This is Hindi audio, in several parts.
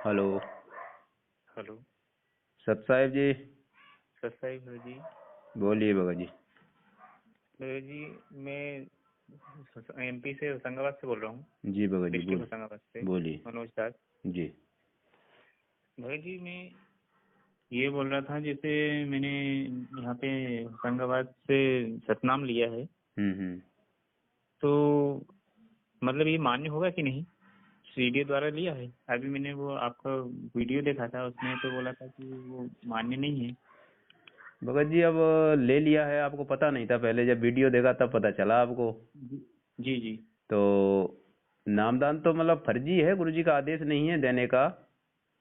हेलो। हेलो। सत साहिब जी। सत साहिब गुरु जी। बोलिए भगत जी। गुरु जी, मैं एमपी से होशंगाबाद से बोल रहा हूँ। जी भगत जी डिस्ट्रिक्ट होशंगाबाद से बोलिए। मनोज दास। जी भगत जी, मैं ये बोल रहा था, जैसे मैंने यहाँ पे होशंगाबाद से सतनाम लिया है, हम्म। तो मतलब ये मान्य होगा कि नहीं? सीडीए द्वारा लिया है। अभी मैंने वो आपका वीडियो देखा था, उसमें तो बोला था कि वो मान्य नहीं है। भगत जी अब ले लिया है, आपको पता नहीं था पहले? जब वीडियो देखा तब पता चला आपको? जी जी जी। तो नामदान तो मतलब फर्जी है, गुरु जी का आदेश नहीं है देने का।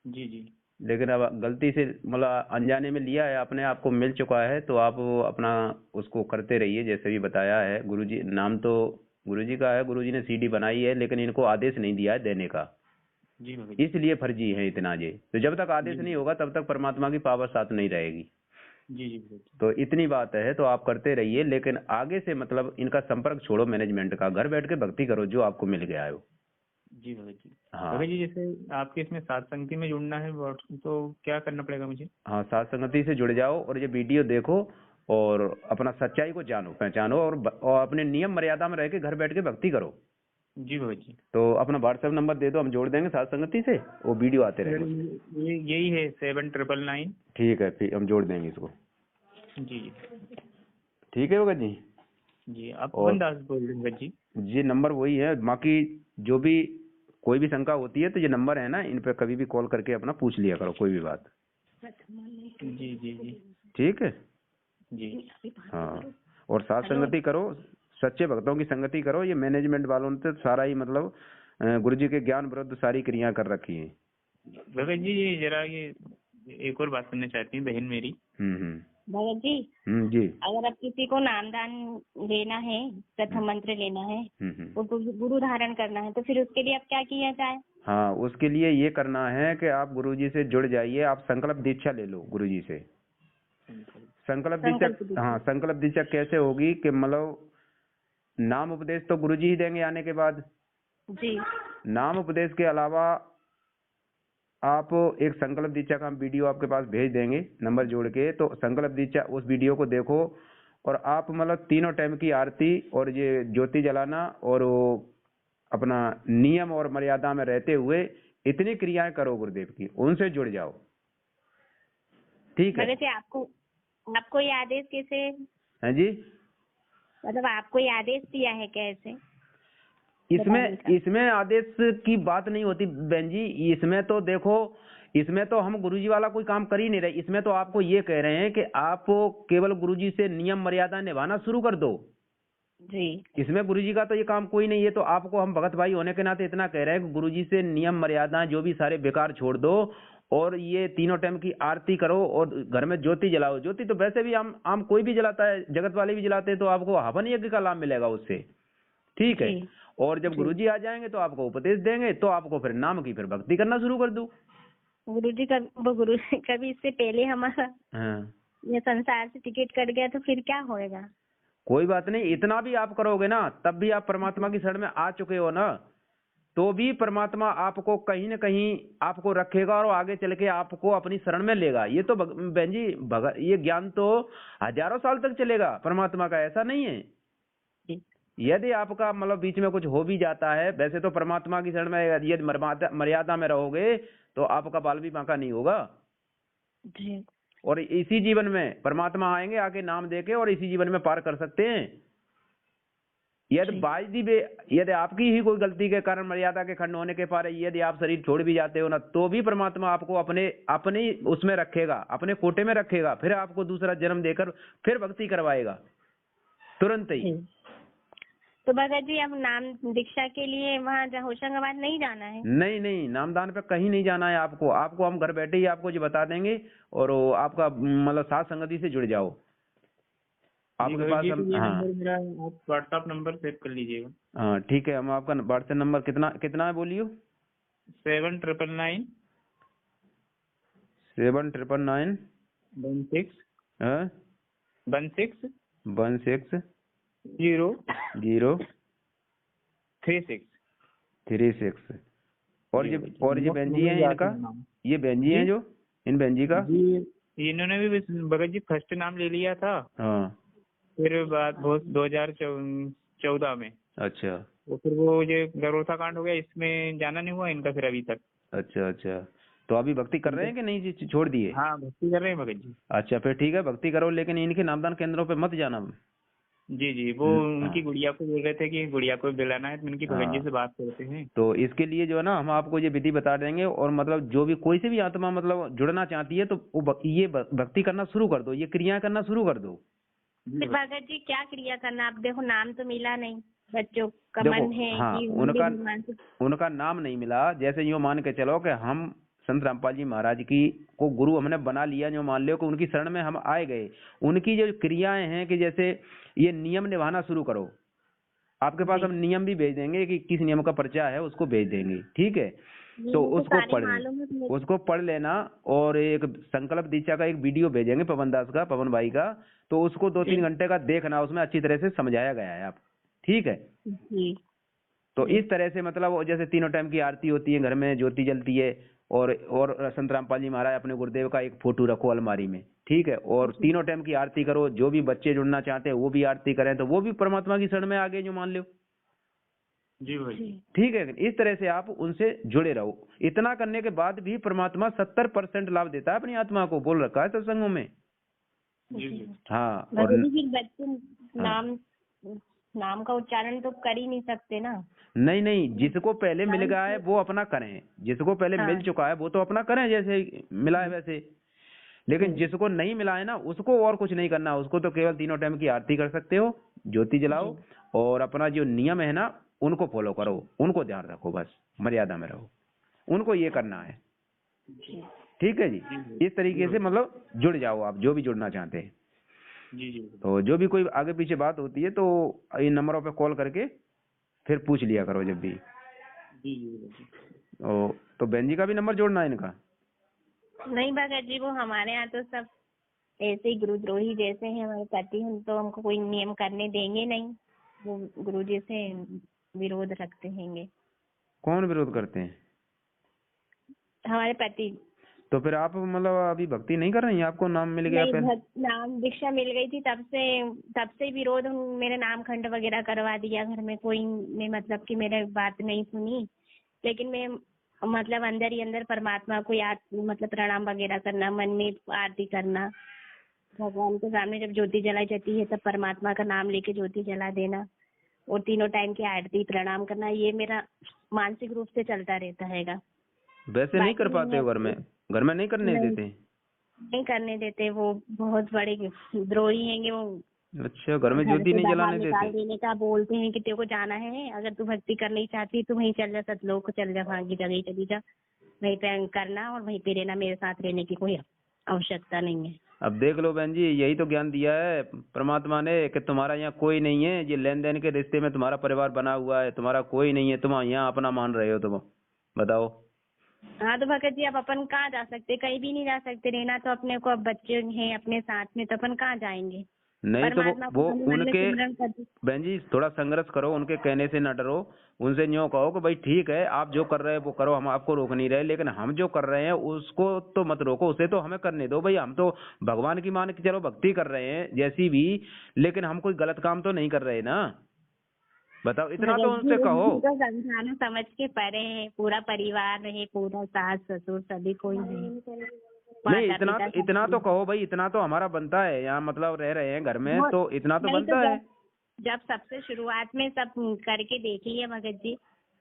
जी जी। लेकिन अब गलती से मतलब अनजाने में लिया है आपने, आपको मिल चुका है तो आप अपना उसको करते रहिए जैसे भी बताया है। गुरु जी नाम तो गुरु जी का है, गुरु जी ने सीडी बनाई है, लेकिन इनको आदेश नहीं दिया है देने का, जी भगत जी। इसलिए फर्जी है इतना जी। तो जब तक आदेश जी नहीं होगा तब तक परमात्मा की पावर साथ नहीं रहेगी। जी जी भगत जी। तो इतनी बात है, तो आप करते रहिए, लेकिन आगे से मतलब इनका संपर्क छोड़ो मैनेजमेंट का, घर बैठ के भक्ति करो जो आपको मिल गया है वो। जी भगत जी। हाँ भगत जी, जैसे आपके इसमें सात संगति में जुड़ना है, तो क्या करना पड़ेगा मुझे? हाँ, साथ संगति से जुड़ जाओ और ये वीडियो देखो और अपना सच्चाई को जानो पहचानो, और अपने नियम मर्यादा में रह के घर बैठ के भक्ति करो। जी भगत जी। तो अपना व्हाट्सएप नंबर दे दो, हम जोड़ देंगे साथ संगति से, वो वीडियो आते सर, रहेंगे उसमें। ये यही है 7999। ठीक है, फिर हम जोड़ देंगे इसको। जी जी। ठीक है भगत जी। जी, आप और पवन दास बोल रहे हैं भगत जी? ये नंबर वही है, बाकी जो भी कोई भी शंका होती है तो ये नंबर है ना, इन पे कभी भी कॉल करके अपना पूछ लिया करो कोई भी बात। जी जी जी। ठीक है। जी हाँ, और साथ संगति करो, सच्चे भक्तों की संगति करो। ये मैनेजमेंट वालों ने तो सारा ही मतलब गुरु जी के ज्ञान विरुद्ध सारी क्रिया कर रखी है। भगत जी, ये जरा ये एक और बात करना चाहती है बहन मेरी। हम्म। भगत जी, जी। अगर अब किसी को नामदान लेना है, प्रथम मंत्र लेना है, हम्म। वो गुरु धारण करना है, तो फिर उसके लिए अब क्या किया जाए? हाँ, उसके लिए ये करना है कि आप गुरु जी से जुड़ जाइए, आप संकल्प दीक्षा ले लो गुरु जी से। संकल्प दीक्षा, संकल्प दीजिए। हाँ संकल्प दीक्षा कैसे होगी कि मतलब नाम उपदेश तो गुरु जी ही देंगे आने के बाद। जी नाम उपदेश के अलावा आप एक संकल्प दीक्षा का हम वीडियो आपके पास भेज देंगे नंबर जोड़ के, तो संकल्प दीक्षा उस वीडियो को देखो और आप मतलब तीनों टाइम की आरती और ये ज्योति जलाना और वो अपना नियम और मर्यादा में रहते हुए इतनी क्रियाएं करो गुरुदेव की, उनसे जुड़ जाओ। ठीक है। भगत जी, आपको आपको ये आदेश कैसे, हैं जी? मतलब आपको ये आदेश दिया है कैसे बताने इसमें का? इसमें आदेश की बात नहीं होती बहन जी। इसमें तो देखो, इसमें तो हम गुरुजी वाला कोई काम कर ही नहीं रहे। इसमें तो आपको ये कह रहे हैं कि आप केवल गुरुजी से नियम मर्यादा निभाना शुरू कर दो। जी इसमें गुरुजी का तो ये काम कोई नहीं है। तो आपको हम भगत भाई होने के नाते इतना कह रहे हैं कि गुरुजी से नियम मर्यादा जो भी सारे बेकार छोड़ दो और ये तीनों टाइम की आरती करो और घर में ज्योति जलाओ। ज्योति तो वैसे भी आम आम कोई भी जलाता है, जगत वाले भी जलाते हैं, तो आपको हवन यज्ञ का लाभ मिलेगा उससे। ठीक है। जी और जब जी। गुरुजी आ जाएंगे तो आपको उपदेश देंगे, तो आपको फिर नाम की फिर भक्ति करना शुरू कर दो। गुरु जी कभी इससे पहले हमारा हाँ, ये संसार से टिकट कट गया तो फिर क्या होएगा? कोई बात नहीं, इतना भी आप करोगे ना तब भी आप परमात्मा की शरण में आ चुके हो ना, तो भी परमात्मा आपको कहीं न कहीं आपको रखेगा और आगे चल के आपको अपनी शरण में लेगा। ये तो बहन जी ये ज्ञान तो हजारों साल तक चलेगा परमात्मा का, ऐसा नहीं है। जी यदि आपका मतलब बीच में कुछ हो भी जाता है, वैसे तो परमात्मा की शरण में यदि मर्यादा में रहोगे तो आपका बाल भी बांका नहीं होगा। जी और इसी जीवन में परमात्मा आएंगे आके नाम देके और इसी जीवन में पार कर सकते हैं। यदि आपकी ही कोई गलती के कारण मर्यादा के खंड होने के पार यदि आप शरीर छोड़ भी जाते हो ना, तो भी परमात्मा आपको अपने अपने उसमें रखेगा, अपने कोटे में रखेगा, फिर आपको दूसरा जन्म देकर फिर भक्ति करवाएगा तुरंत ही। जी। तो भगत जी, अब नाम दीक्षा के लिए वहाँ होशंगाबाद नहीं जाना है? नहीं नहीं, नामदान पे कहीं नहीं जाना है आपको। आपको हम घर बैठे ही आपको जो बता देंगे और वो आपका मतलब साथ संगति से जुड़ जाओ। जी आपके भगत पास जी, तो हम ये हाँ नंबर मेरा आप व्हाट्सएप नंबर सेव कर लीजिएगा। हाँ ठीक है, हम आपका व्हाट्सएप नंबर कितना कितना है बोलियो? 7999 7999 16 हाँ 16 16 0 0 36। 36। और ये बहन जी हैं इनका, ये बहन जी हैं जो इन बहन जी का जी इन्होंने भी भगत जी फर्स्ट नाम ले लिया था। हाँ फिर बात 2014 में। अच्छा तो फिर वो ये गरोथा कांड हो गया, इसमें जाना नहीं हुआ इनका फिर अभी तक। अच्छा अच्छा, तो अभी भक्ति कर रहे हैं कि नहीं जी, छोड़ दिए? हाँ भक्ति कर रहे हैं भगत जी। अच्छा फिर ठीक है, भक्ति करो, लेकिन इनके नामदान केंद्रों पे मत जाना। जी वो उनकी गुड़िया को बोल रहे थे कि गुड़िया को दिलाना है, तो उनकी भगत जी से बात करते हैं। तो इसके लिए जो है ना, हम आपको ये विधि बता देंगे, और मतलब जो भी कोई से भी आत्मा मतलब जुड़ना चाहती है तो वो ये भक्ति करना शुरू कर दो, ये क्रिया करना शुरू कर दो। फिर भगत जी क्या क्रिया करना? आप देखो नाम तो मिला नहीं, बच्चों का देखो, मन है हाँ, कि उनका नाम नहीं मिला। जैसे यूँ मान के चलो कि हम संत रामपाल जी महाराज की को गुरु हमने बना लिया, जो मान लो कि उनकी शरण में हम आए गए, उनकी जो क्रियाएं हैं कि जैसे ये नियम निभाना शुरू करो। आपके पास हम नियम भी भेज देंगे कि किस नियम का पर्चा है, उसको भेज देंगे, ठीक है? तो उसको पढ़ लेना। और एक संकल्प दीक्षा का एक वीडियो भेजेंगे पवन दास का, पवन भाई का, तो उसको 2-3 घंटे का देखना, उसमें अच्छी तरह से समझाया गया है आप, ठीक है? तो इस तरह से मतलब जैसे तीनों टाइम की आरती होती है, घर में ज्योति जलती है, और संत रामपाल जी महाराज अपने गुरुदेव का एक फोटो रखो अलमारी में, ठीक है? और तीनों टाइम की आरती करो। जो भी बच्चे जुड़ना चाहते हैं वो भी आरती करें, तो वो भी परमात्मा की शरण में आगे जो मान लो। जी भाई ठीक है, इस तरह से आप उनसे जुड़े रहो। इतना करने के बाद भी परमात्मा 70% लाभ देता है अपनी आत्मा को, बोल रखा है सत्संगों में। हाँ, और बच्चे नाम का उच्चारण तो कर ही नहीं सकते ना। नहीं, जिसको पहले मिल गया है वो अपना करें, जिसको पहले मिल चुका है वो तो अपना करें जैसे मिला है वैसे। लेकिन जिसको नहीं मिला है ना, उसको और कुछ नहीं करना, उसको तो केवल तीनों टाइम की आरती कर सकते हो, ज्योति जलाओ, और अपना जो नियम है ना उनको फॉलो करो, उनको ध्यान रखो, बस मर्यादा में रहो, उनको ये करना है, ठीक है जी? इस तरीके से मतलब जुड़ जाओ आप, जो भी जुड़ना चाहते हैं। जी तो जो भी कोई आगे पीछे बात होती है तो इन नंबरों पे कॉल करके फिर पूछ लिया करो जब भी। तो बहन जी का भी नंबर जोड़ना है इनका? नहीं भगत जी, वो हमारे यहाँ तो सब ऐसे ही गुरुद्रोही जैसे हैं हमारे पति, हम तो हमको कोई नियम करने देंगे नहीं, वो गुरु जी से विरोध रखते हैंगे। कौन विरोध करते हैं? हमारे पति। तो फिर आप मतलब अभी भक्ति नहीं कर रही हैं? आपको नाम मिल गया पहले? नाम दीक्षा मिल गई थी, तब से विरोध, मेरे नाम खंड वगैरह करवा दिया घर में, कोई ने मतलब कि मेरे बात नहीं सुनी। लेकिन मैं मतलब अंदर ही अंदर परमात्मा को याद, मतलब प्रणाम वगैरह करना, मन में आरती करना, भगवान के सामने जब ज्योति जलाई जाती है तब परमात्मा का नाम लेके ज्योति जला देना, और तीनों टाइम की आरती प्रणाम करना, ये मेरा मानसिक रूप से चलता रहता है। वैसे नहीं कर पाते हो घर में? घर में नहीं करने देते? नहीं करने देते, वो बहुत बड़े द्रोही हैंगे वो। अच्छा, घर में ज्योति नहीं जलाने देते? देने का बोलते हैं कि तेरे को जाना है, अगर तू भक्ति करनी चाहती तो वहीं चल जा, सतलोक को चल जा, वहाँ की जगह चली जा, वहीं पे करना और वहीं पे रहना, मेरे साथ रहने की कोई आवश्यकता नहीं है। अब देख लो बहन जी, यही तो ज्ञान दिया है परमात्मा ने कि तुम्हारा यहाँ कोई नहीं है, ये लेन देन के रिश्ते में तुम्हारा परिवार बना हुआ है, तुम्हारा कोई नहीं है, तुम यहाँ अपना मान रहे हो, तुम बताओ। हाँ तो भगत जी, अब अपन कहाँ जा सकते? कहीं भी नहीं जा सकते, रहना तो अपने को, अब बच्चे हैं अपने साथ में, तो अपन कहाँ जाएंगे? नहीं तो वो उनके, बहन जी थोड़ा संघर्ष करो, उनके कहने से न डरो, उनसे यूँ कहो कि भाई ठीक है आप जो कर रहे हैं वो करो, हम आपको रोक नहीं रहे, लेकिन हम जो कर रहे हैं उसको तो मत रोको, उसे तो हमें करने दो भाई। हम तो भगवान की मान के चलो भक्ति कर रहे हैं जैसी भी, लेकिन हम कोई गलत काम तो नहीं कर रहे ना, बताओ, इतना तो उनसे कहो। तो समझाना समझ के परे है, पूरा परिवार रहे, पूरा सास ससुर सभी कोई है। नहीं, इतना तो कहो भाई, इतना तो हमारा बनता है, यहाँ मतलब रह रहे हैं घर में, तो इतना तो बनता है। जब सबसे शुरुआत में सब करके देख लिया भगत जी,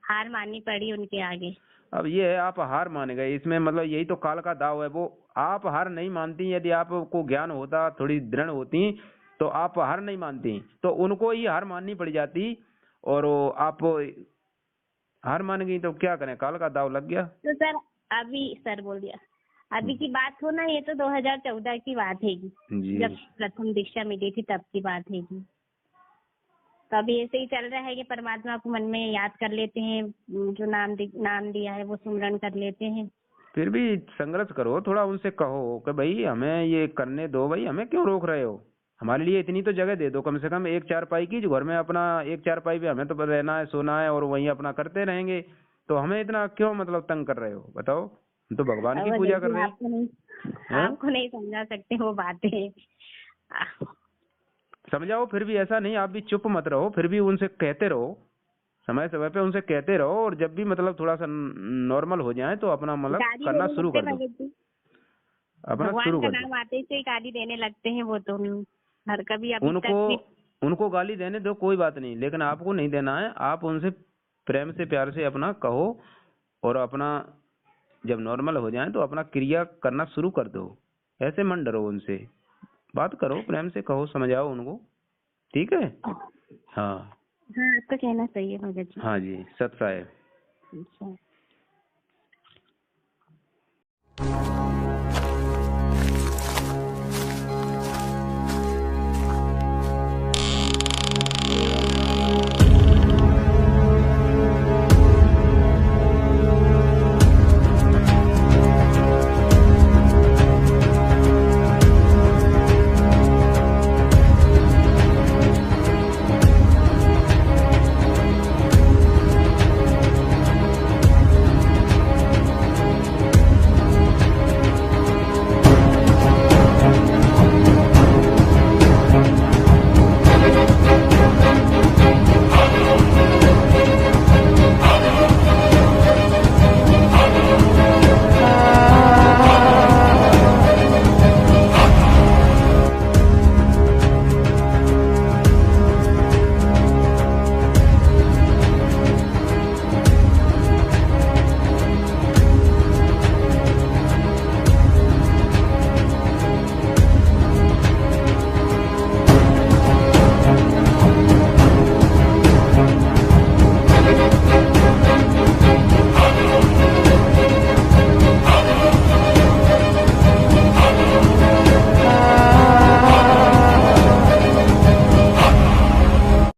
हार माननी पड़ी उनके आगे। अब ये है, आप हार मान गए, इसमें मतलब यही तो काल का दाव है। वो आप हार नहीं मानती, यदि आपको ज्ञान होता, थोड़ी दृढ़ होती, तो आप हार नहीं मानती, तो उनको ही हार माननी पड़ जाती, और आप हार मान गई तो क्या करें, काल का दाव लग गया। तो सर अभी सर बोल दिया, अभी की बात हो ना, ये तो 2014 की बात है जब प्रथम दीक्षा मिली थी, तब की बात है। तो अभी ऐसे ही चल रहा है कि परमात्मा को मन में याद कर लेते हैं, जो नाम दिया है वो सुमरन कर लेते हैं। फिर भी संघर्ष करो, थोड़ा उनसे कहो कि भाई हमें ये करने दो, भाई हमें क्यों रोक रहे हो, हमारे लिए इतनी तो जगह दे दो, कम से कम एक चारपाई की, जो घर में अपना एक चारपाई पे हमें तो रहना है, सोना है, और वहीं अपना करते रहेंगे, तो हमें इतना क्यों मतलब तंग कर रहे हो, बताओ? हम तो भगवान की पूजा कर रहे हैं। आपको नहीं समझा सकते वो बातें। समझाओ, फिर भी ऐसा नहीं आप भी चुप मत रहो, फिर भी उनसे कहते रहो, समय समय पे उनसे कहते रहो, और जब भी मतलब थोड़ा सा नॉर्मल हो जाए तो अपना मतलब गाली करना देने शुरू लगते कर दो, भगत जी, अपना भगवान शुरू का कर दो। नाम आते से ही गाली देने लगते हैं वो तो। हर कभी अभी तक उनको भी उनको गाली देने दो, कोई बात नहीं, लेकिन आपको नहीं देना है। आप उनसे प्रेम से प्यार से अपना कहो, और अपना जब नॉर्मल हो जाए तो अपना क्रिया करना शुरू कर दो। ऐसे मन डरो उनसे, बात करो, प्रेम से कहो, समझाओ उनको, ठीक है? हाँ हाँ, आपका कहना सही है भगत जी। हाँ जी, सत्य है। अच्छा।